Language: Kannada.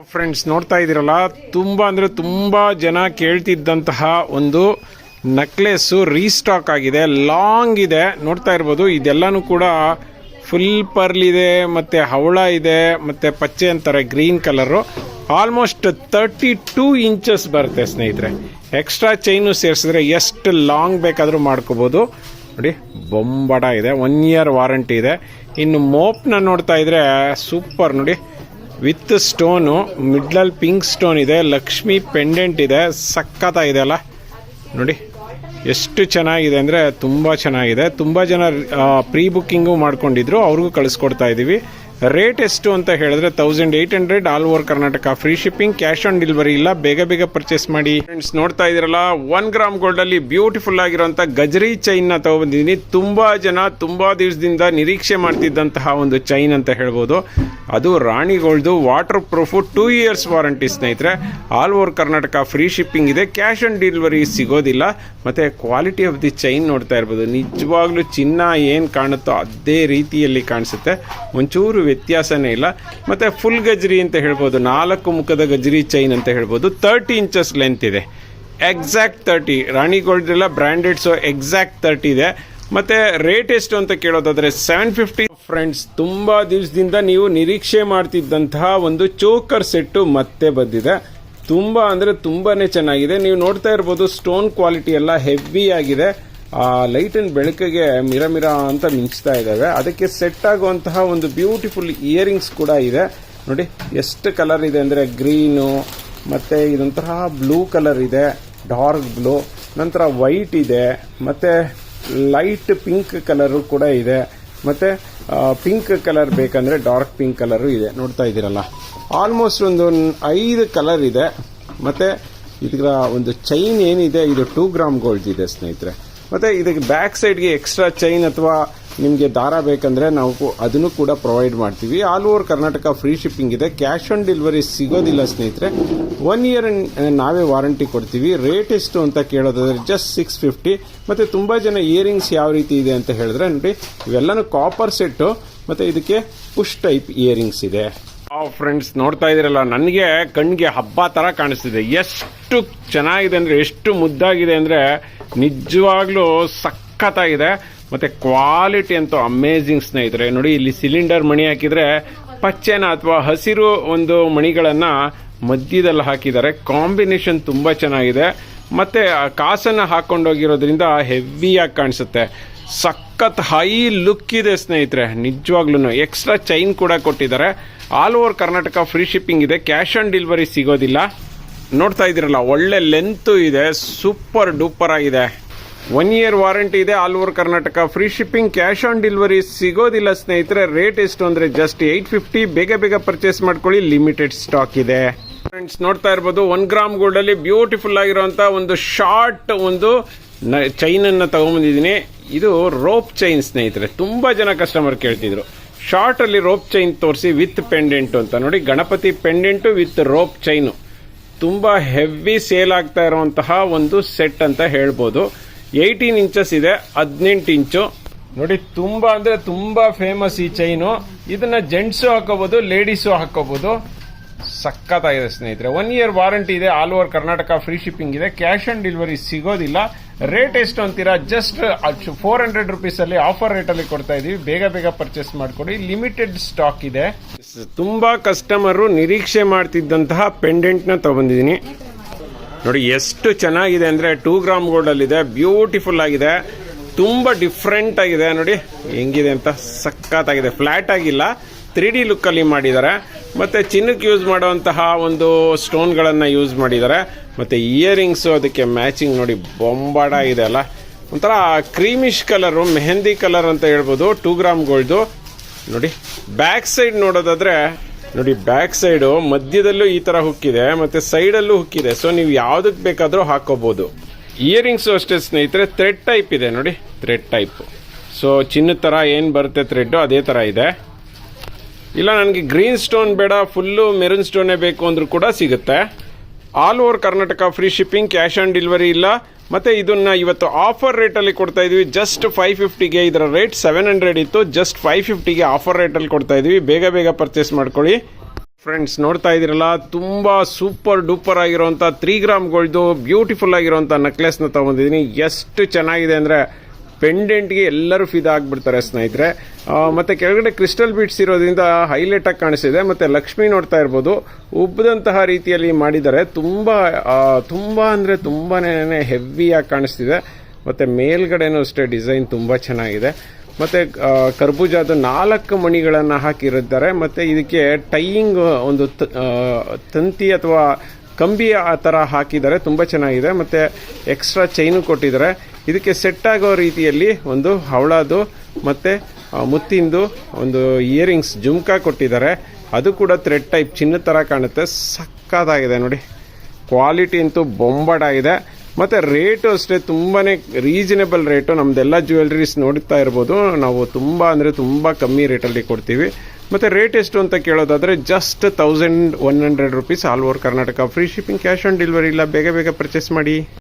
ಫ್ರೆಂಡ್ಸ್ ನೋಡ್ತಾ ಇದ್ದೀರಲ್ಲ, ತುಂಬ ಅಂದರೆ ತುಂಬ ಜನ ಕೇಳ್ತಿದ್ದಂತಹ ಒಂದು ನೆಕ್ಲೆಸ್ಸು ರೀಸ್ಟಾಕ್ ಆಗಿದೆ. ಲಾಂಗ್ ಇದೆ, ನೋಡ್ತಾ ಇರ್ಬೋದು. ಇದೆಲ್ಲನೂ ಕೂಡ ಫುಲ್ ಪರ್ಲ್ ಇದೆ, ಮತ್ತು ಹವಳ ಇದೆ, ಮತ್ತು ಪಚ್ಚೆ ಅಂತಾರೆ ಗ್ರೀನ್ ಕಲರು. ಆಲ್ಮೋಸ್ಟ್ 32 ಇಂಚಸ್ ಬರುತ್ತೆ ಸ್ನೇಹಿತರೆ. ಎಕ್ಸ್ಟ್ರಾ ಚೈನು ಸೇರಿಸಿದ್ರೆ ಎಷ್ಟು ಲಾಂಗ್ ಬೇಕಾದರೂ ಮಾಡ್ಕೋಬೋದು. ನೋಡಿ, ಬೊಂಬಡ ಇದೆ, 1 ಇಯರ್ ವಾರಂಟಿ ಇದೆ. ಇನ್ನು ಮೋಪ್ನ ನೋಡ್ತಾ ಇದ್ರೆ ಸೂಪರ್ ನೋಡಿ, ವಿತ್ ಸ್ಟೋನು, ಮಿಡ್ಲಲ್ಲಿ ಪಿಂಕ್ ಸ್ಟೋನ್ ಇದೆ, ಲಕ್ಷ್ಮಿ ಪೆಂಡೆಂಟ್ ಇದೆ. ಸಖತ್ತಾಗಿದೆ ಅಲ್ಲ ನೋಡಿ, ಎಷ್ಟು ಚೆನ್ನಾಗಿದೆ ಅಂದರೆ ತುಂಬ ಚೆನ್ನಾಗಿದೆ. ತುಂಬ ಜನ ಪ್ರೀ ಬುಕ್ಕಿಂಗು ಮಾಡ್ಕೊಂಡಿದ್ರು, ಅವ್ರಿಗೂ ಕಳಿಸ್ಕೊಡ್ತಾ ಇದ್ದೀವಿ. ರೇಟ್ ಎಷ್ಟು ಅಂತ ಹೇಳಿದ್ರೆ 1800, all over Karnataka, free shipping, cash on delivery ಇಲ್ಲ. ಬೇಗ ಬೇಗ ಪರ್ಚೇಸ್ ಮಾಡಿ. ಫ್ರೆಂಡ್ಸ್ ನೋಡ್ತಾ ಇದ್ದೀರಲ್ಲ, 1 ಗ್ರಾಮ್ ಗೋಲ್ಡ್ ಅಲ್ಲಿ ಬ್ಯೂಟಿಫುಲ್ ಆಗಿರುವಂತ ಗಜರಿ ಚೈನ್ ನ ತಗೊಂಡಿದ್ದೀನಿ. ತುಂಬಾ ಜನ ತುಂಬಾ ದಿವಸದಿಂದ ನಿರೀಕ್ಷೆ ಮಾಡ್ತಿದ್ದಂತಹ ಒಂದು ಚೈನ್ ಅಂತ ಹೇಳ್ಬೋದು. ಅದು Rani gold, water proof, 2 years warranty ಸ್ನೇಹಿತರೆ. All over Karnataka free shipping ಇದೆ, ಕ್ಯಾಶ್ ಆನ್ ಡೆಲಿವರಿ ಸಿಗೋದಿಲ್ಲ. ಮತ್ತೆ ಕ್ವಾಲಿಟಿ ಆಫ್ ದಿ ಚೈನ್ ನೋಡ್ತಾ ಇರ್ಬೋದು. ನಿಜವಾಗ್ಲೂ ಚಿನ್ನ ಏನು ಕಾಣುತ್ತೋ ಅದೇ ರೀತಿಯಲ್ಲಿ ಕಾಣಿಸುತ್ತೆ, ಒಂಚೂರು ವ್ಯತ್ಯಾಸನೇ ಇಲ್ಲ. ಮತ್ತೆ ಫುಲ್ ಗಜರಿ ಅಂತ ಹೇಳ್ಬೋದು, 4 ಮುಖದ ಗಜರಿ ಚೈನ್ ಅಂತ ಹೇಳ್ಬೋದು. 30 ಇಂಚಸ್ ಲೆಂತ್ ಇದೆ, ಎಕ್ಸಾಕ್ಟ್ 30. ರಾಣಿ ಗೋಲ್ಡ್ ಎಲ್ಲ ಬ್ರಾಂಡೆಡ್, ಸೊ ಎಕ್ಸಾಕ್ಟ್ 30 ಇದೆ. ಮತ್ತೆ ರೇಟ್ ಎಷ್ಟು ಅಂತ ಕೇಳೋದಾದ್ರೆ 750. ಫ್ರೆಂಡ್ಸ್, ತುಂಬಾ ದಿವಸದಿಂದ ನೀವು ನಿರೀಕ್ಷೆ ಮಾಡ್ತಿದ್ದಂತಹ ಒಂದು ಚೋಕರ್ ಸೆಟ್ಟು ಮತ್ತೆ ಬಂದಿದೆ. ತುಂಬಾ ಅಂದ್ರೆ ತುಂಬಾನೇ ಚೆನ್ನಾಗಿದೆ. ನೀವು ನೋಡ್ತಾ ಇರ್ಬೋದು, ಸ್ಟೋನ್ ಕ್ವಾಲಿಟಿ ಎಲ್ಲ ಹೆವಿ ಆಗಿದೆ. ಲೈಟ್ ಅಂಡ್ ಬೆಳಕಿಗೆ ಮಿರ ಅಂತ ಮಿಂಚ್ತಾ ಇದ್ದಾವೆ. ಅದಕ್ಕೆ ಸೆಟ್ ಆಗುವಂತಹ ಒಂದು ಬ್ಯೂಟಿಫುಲ್ ಇಯರಿಂಗ್ಸ್ ಕೂಡ ಇದೆ. ನೋಡಿ ಎಷ್ಟು ಕಲರ್ ಇದೆ ಅಂದ್ರೆ, ಗ್ರೀನು, ಮತ್ತೆ ಇದೊಂಥರ ಬ್ಲೂ ಕಲರ್ ಇದೆ, ಡಾರ್ಕ್ ಬ್ಲೂ, ನಂತರ ವೈಟ್ ಇದೆ, ಮತ್ತೆ ಲೈಟ್ ಪಿಂಕ್ ಕಲರ್ ಕೂಡ ಇದೆ, ಮತ್ತೆ ಪಿಂಕ್ ಕಲರ್ ಬೇಕಂದ್ರೆ ಡಾರ್ಕ್ ಪಿಂಕ್ ಕಲರ್ ಇದೆ. ನೋಡ್ತಾ ಇದ್ದೀರಲ್ಲ, ಆಲ್ಮೋಸ್ಟ್ ಒಂದು 5 ಕಲರ್ ಇದೆ. ಮತ್ತೆ ಇದರ ಒಂದು ಚೈನ್ ಏನಿದೆ, ಇದು 2 ಗ್ರಾಮ್ ಗೋಲ್ಡ್ ಇದೆ ಸ್ನೇಹಿತರೆ. ಮತ್ತೆ ಇದಕ್ಕೆ ಬ್ಯಾಕ್ ಸೈಡ್ಗೆ ಎಕ್ಸ್ಟ್ರಾ ಚೈನ್ ಅಥವಾ ನಿಮಗೆ ದಾರ ಬೇಕಂದ್ರೆ ನಾವು ಅದನ್ನು ಕೂಡ ಪ್ರೊವೈಡ್ ಮಾಡ್ತೀವಿ. All over Karnataka free shipping ಇದೆ, ಕ್ಯಾಶ್ ಆನ್ ಡೆಲಿವರಿ ಸಿಗೋದಿಲ್ಲ ಸ್ನೇಹಿತರೆ. 1 ಇಯರ್ ನಾವೇ ವಾರಂಟಿ ಕೊಡ್ತೀವಿ. ರೇಟ್ ಎಷ್ಟು ಅಂತ ಕೇಳೋದಾದ್ರೆ ಜಸ್ಟ್ 650. ಮತ್ತೆ ತುಂಬಾ ಜನ ಇಯರಿಂಗ್ಸ್ ಯಾವ ರೀತಿ ಇದೆ ಅಂತ ಹೇಳಿದ್ರೆ ನೋಡಿ, ಇವೆಲ್ಲನೂ ಕಾಪರ್ ಸೆಟ್ಟು, ಮತ್ತೆ ಇದಕ್ಕೆ ಪುಷ್ ಟೈಪ್ ಇಯರಿಂಗ್ಸ್ ಇದೆ. ಫ್ರೆಂಡ್ಸ್ ನೋಡ್ತಾ ಇದ್ದೀರಲ್ಲ, ನನಗೆ ಕಣ್ಣಿಗೆ ಹಬ್ಬ ತರ ಕಾಣಿಸ್ತಿದೆ. ಎಷ್ಟು ಚೆನ್ನಾಗಿದೆ ಅಂದ್ರೆ, ಎಷ್ಟು ಮುದ್ದಾಗಿದೆ ಅಂದ್ರೆ ನಿಜವಾಗ್ಲೂ ಸಖತ್ತಾಗಿದೆ. ಮತ್ತೆ ಕ್ವಾಲಿಟಿ ಅಂತೂ ಅಮೇಜಿಂಗ್ ಸ್ನೇಹಿತರೆ. ನೋಡಿ, ಇಲ್ಲಿ ಸಿಲಿಂಡರ್ ಮಣಿ ಹಾಕಿದ್ರೆ ಪಚ್ಚೆನ ಅಥವಾ ಹಸಿರು ಒಂದು ಮಣಿಗಳನ್ನ ಮಧ್ಯದಲ್ಲಿ ಹಾಕಿದ್ದಾರೆ. ಕಾಂಬಿನೇಷನ್ ತುಂಬಾ ಚೆನ್ನಾಗಿದೆ. ಮತ್ತೆ ಕಾಸನ್ನ ಹಾಕೊಂಡೋಗಿರೋದ್ರಿಂದ ಹೆವಿಯಾಗಿ ಕಾಣಿಸುತ್ತೆ. ಸಖತ್ ಹೈ ಲುಕ್ ಇದೆ ಸ್ನೇಹಿತರೆ, ನಿಜವಾಗ್ಲೂ. ಎಕ್ಸ್ಟ್ರಾ ಚೈನ್ ಕೂಡ ಕೊಟ್ಟಿದ್ದಾರೆ. All over Karnataka free shipping ಇದೆ, ಕ್ಯಾಶ್ ಆನ್ ಡೆಲಿವರಿ ಸಿಗೋದಿಲ್ಲ. ನೋಡ್ತಾ ಇದ್ದೀರಲ್ಲ, ಒಳ್ಳೆ ಲೆಂತ್ ಇದೆ, ಸೂಪರ್ ಡೂಪರ್ ಆಗಿದೆ. 1 ಇಯರ್ ವಾರಂಟಿ ಇದೆ, all over Karnataka free shipping, cash on delivery ಸಿಗೋದಿಲ್ಲ ಸ್ನೇಹಿತರೆ. ರೇಟ್ ಎಷ್ಟು ಅಂದ್ರೆ ಜಸ್ಟ್ 850. ಬೇಗ ಬೇಗ ಪರ್ಚೇಸ್ ಮಾಡ್ಕೊಳ್ಳಿ, ಲಿಮಿಟೆಡ್ ಸ್ಟಾಕ್ ಇದೆ. ಫ್ರೆಂಡ್ಸ್ ನೋಡ್ತಾ ಇರ್ಬೋದು, 1 ಗ್ರಾಮ್ ಗೋಲ್ಡ್ ಅಲ್ಲಿ ಬ್ಯೂಟಿಫುಲ್ ಆಗಿರುವಂತ ಒಂದು ಶಾರ್ಟ್ ಒಂದು ಚೈನ್ ಅನ್ನ ತಗೊಂಡ್ಬಂದಿದ್ದೀನಿ. ಇದು ರೋಪ್ ಚೈನ್ ಸ್ನೇಹಿತರೆ. ತುಂಬಾ ಜನ ಕಸ್ಟಮರ್ ಕೇಳ್ತಿದ್ರು, ಶಾರ್ಟ್ ಅಲ್ಲಿ ರೋಪ್ ಚೈನ್ ತೋರಿಸಿ ವಿತ್ ಪೆಂಡೆಂಟ್ ಅಂತ. ನೋಡಿ, Ganapati pendant with rope chain ತುಂಬಾ ಹೆವಿ ಸೇಲ್ ಆಗ್ತಾ ಇರುವಂತಹ ಒಂದು ಸೆಟ್ ಅಂತ ಹೇಳ್ಬೋದು. 18 ಇಂಚಸ್ ಇದೆ, 18 ಇಂಚು. ನೋಡಿ, ತುಂಬಾ ಅಂದ್ರೆ ತುಂಬಾ ಫೇಮಸ್ ಈ ಚೈನು. ಇದನ್ನ ಜೆಂಟ್ಸು ಹಾಕೋಬಹುದು, ಲೇಡೀಸು ಹಾಕೋಬಹುದು. ಸಖತ್ತಾಗಿದೆ ಸ್ನೇಹಿತರೆ. 1 ಇಯರ್ ವಾರಂಟಿ ಇದೆ, all over Karnataka free shipping ಇದೆ, ಕ್ಯಾಶ್ ಆನ್ ಡೆಲಿವರಿ ಸಿಗೋದಿಲ್ಲ. ರೇಟ್ ಎಷ್ಟು ಅಂತೀರಾ? ಜಸ್ಟ್ 400 ರುಪೀಸ್ ಅಲ್ಲಿ ಆಫರ್ ರೇಟ್ ಅಲ್ಲಿ ಕೊಡ್ತಾ ಇದೀವಿ. ಬೇಗ ಬೇಗ ಪರ್ಚೇಸ್ ಮಾಡ್ಕೊಡಿ, ಲಿಮಿಟೆಡ್ ಸ್ಟಾಕ್ ಇದೆ. ತುಂಬಾ ಕಸ್ಟಮರ್ ನಿರೀಕ್ಷೆ ಮಾಡ್ತಿದ್ದಂತಹ ಪೆಂಡೆಂಟ್ ನ ತಗೊಂಡಿದ್ದೀನಿ. ನೋಡಿ ಎಷ್ಟು ಚೆನ್ನಾಗಿದೆ ಅಂದ್ರೆ, 2 ಗ್ರಾಮ್ ಗೋಲ್ಡ್ ಅಲ್ಲಿ ಇದೆ, ಬ್ಯೂಟಿಫುಲ್ ಆಗಿದೆ, ತುಂಬಾ ಡಿಫ್ರೆಂಟ್ ಆಗಿದೆ. ನೋಡಿ ಹೆಂಗಿದೆ ಅಂತ, ಸಖತ್ತಾಗಿದೆ. ಫ್ಲಾಟ್ ಆಗಿಲ್ಲ, 3D ಲುಕ್ ಅಲ್ಲಿ ಮಾಡಿದ್ದಾರೆ. ಮತ್ತೆ ಚಿನ್ನಕ್ಕೆ ಯೂಸ್ ಮಾಡುವಂತಹ ಒಂದು ಸ್ಟೋನ್ ಗಳನ್ನ ಯೂಸ್ ಮಾಡಿದ್ದಾರೆ. ಮತ್ತೆ ಇಯರಿಂಗ್ಸ್ ಅದಕ್ಕೆ ಮ್ಯಾಚಿಂಗ್. ನೋಡಿ, ಬೊಂಬಾಡ ಇದೆ ಅಲ್ಲ, ಒಂಥರ ಕ್ರೀಮಿಶ್ ಕಲರ್, ಮೆಹಂದಿ ಕಲರ್ ಅಂತ ಹೇಳ್ಬೋದು. 2 ಗ್ರಾಮ್ ಗೋಲ್ಡ್. ನೋಡಿ, ಬ್ಯಾಕ್ ಸೈಡ್ ನೋಡೋದಾದ್ರೆ, ನೋಡಿ ಬ್ಯಾಕ್ ಸೈಡ್ ಮಧ್ಯದಲ್ಲೂ ಈ ತರ ಹುಕ್ಕಿದೆ, ಮತ್ತೆ ಸೈಡ್ ಅಲ್ಲೂ ಹುಕ್ಕಿದೆ. ಸೊ ನೀವು ಯಾವ್ದಕ್ ಬೇಕಾದ್ರೂ ಹಾಕೋಬಹುದು. ಇಯರಿಂಗ್ಸ್ ಅಷ್ಟೇ ಸ್ನೇಹಿತರೆ, ಥ್ರೆಡ್ ಟೈಪ್ ಇದೆ. ನೋಡಿ, ಥ್ರೆಡ್ ಟೈಪ್. ಸೊ ಚಿನ್ನದ ತರ ಏನ್ ಬರುತ್ತೆ ಥ್ರೆಡ್, ಅದೇ ತರ ಇದೆ. ಇಲ್ಲ ನನಗೆ ಗ್ರೀನ್ ಸ್ಟೋನ್ ಬೇಡ, ಫುಲ್ಲು ಮೆರೂನ್ ಸ್ಟೋನೇ ಬೇಕು ಅಂದ್ರೂ ಕೂಡ ಸಿಗುತ್ತೆ. All over Karnataka free shipping, cash on delivery ಇಲ್ಲ. ಮತ್ತೆ ಇದನ್ನ ಇವತ್ತು ಆಫರ್ ರೇಟ್ ಅಲ್ಲಿ ಕೊಡ್ತಾ ಇದೀವಿ, ಜಸ್ಟ್ 550ಗೆ. ಇದರ ರೇಟ್ 700 ಇತ್ತು, ಜಸ್ಟ್ 550ಗೆ ಆಫರ್ ರೇಟ್ ಅಲ್ಲಿ ಕೊಡ್ತಾ ಇದೀವಿ. ಬೇಗ ಬೇಗ ಪರ್ಚೇಸ್ ಮಾಡ್ಕೊಳ್ಳಿ. ಫ್ರೆಂಡ್ಸ್ ನೋಡ್ತಾ ಇದ್ದೀರಲ್ಲ, ತುಂಬ ಸೂಪರ್ ಡೂಪರ್ ಆಗಿರೋಂಥ 3 ಗ್ರಾಮ್ಗಳ್ದು ಬ್ಯೂಟಿಫುಲ್ ಆಗಿರೋಂಥ ನೆಕ್ಲೆಸ್ನ ತೊಗೊಂಡಿದ್ದೀನಿ. ಎಷ್ಟು ಚೆನ್ನಾಗಿದೆ ಅಂದರೆ ಪೆಂಡೆಂಟ್ಗೆ ಎಲ್ಲರೂ ಫಿದಾ ಆಗಿಬಿಡ್ತಾರೆ ಸ್ನೇಹಿತರೆ. ಮತ್ತು ಕೆಳಗಡೆ ಕ್ರಿಸ್ಟಲ್ ಬೀಡ್ಸ್ ಇರೋದ್ರಿಂದ ಹೈಲೈಟಾಗಿ ಕಾಣಿಸ್ತಿದೆ. ಮತ್ತು ಲಕ್ಷ್ಮಿ ನೋಡ್ತಾ ಇರ್ಬೋದು, ಉಬ್ಬದಂತಹ ರೀತಿಯಲ್ಲಿ ಮಾಡಿದ್ದಾರೆ. ತುಂಬ ಅಂದರೆ ತುಂಬಾ ಹೆವಿಯಾಗಿ ಕಾಣಿಸ್ತಿದೆ. ಮತ್ತು ಮೇಲ್ಗಡೆನೂ ಅಷ್ಟೇ ಡಿಸೈನ್ ತುಂಬ ಚೆನ್ನಾಗಿದೆ. ಮತ್ತು ಕರ್ಬೂಜಾದ 4 ಮಣಿಗಳನ್ನು ಹಾಕಿರುತ್ತಾರೆ. ಮತ್ತು ಇದಕ್ಕೆ ಟೈಯಿಂಗ್ ಒಂದು ತಂತಿ ಅಥವಾ ಕಂಬಿ ಆ ಥರ ಹಾಕಿದ್ದಾರೆ, ತುಂಬ ಚೆನ್ನಾಗಿದೆ. ಮತ್ತು ಎಕ್ಸ್ಟ್ರಾ ಚೈನು ಕೊಟ್ಟಿದ್ದಾರೆ. ಇದಕ್ಕೆ ಸೆಟ್ ಆಗೋ ರೀತಿಯಲ್ಲಿ ಒಂದು ಹವಳದು ಮತ್ತು ಮುತ್ತಿಂದು ಒಂದು ಇಯರಿಂಗ್ಸ್ ಜುಮ್ಕಾ ಕೊಟ್ಟಿದ್ದಾರೆ. ಅದು ಕೂಡ ಥ್ರೆಡ್ ಟೈಪ್ ಚಿನ್ನದ ಥರ ಕಾಣುತ್ತೆ. ಸಕ್ಕತ್ತಾಗಿದೆ ನೋಡಿ, ಕ್ವಾಲಿಟಿ ಅಂತೂ ಬೊಂಬಾಟಾಗಿದೆ. ಮತ್ತು ರೇಟು ಅಷ್ಟೇ ತುಂಬಾ ರೀಸನೇಬಲ್ ರೇಟು. ನಮ್ಮದೆಲ್ಲ ಜ್ಯುವೆಲ್ರೀಸ್ ನೋಡ್ತಾ ಇರ್ಬೋದು, ನಾವು ತುಂಬ ಅಂದರೆ ತುಂಬ ಕಮ್ಮಿ ರೇಟಲ್ಲಿ ಕೊಡ್ತೀವಿ. ಮತ್ತು ರೇಟ್ ಎಷ್ಟು ಅಂತ ಕೇಳೋದಾದರೆ just 1100 rupees all over Karnataka. Free shipping, cash on delivery ಇಲ್ಲ. ಬೇಗ ಪರ್ಚೇಸ್ ಮಾಡಿ.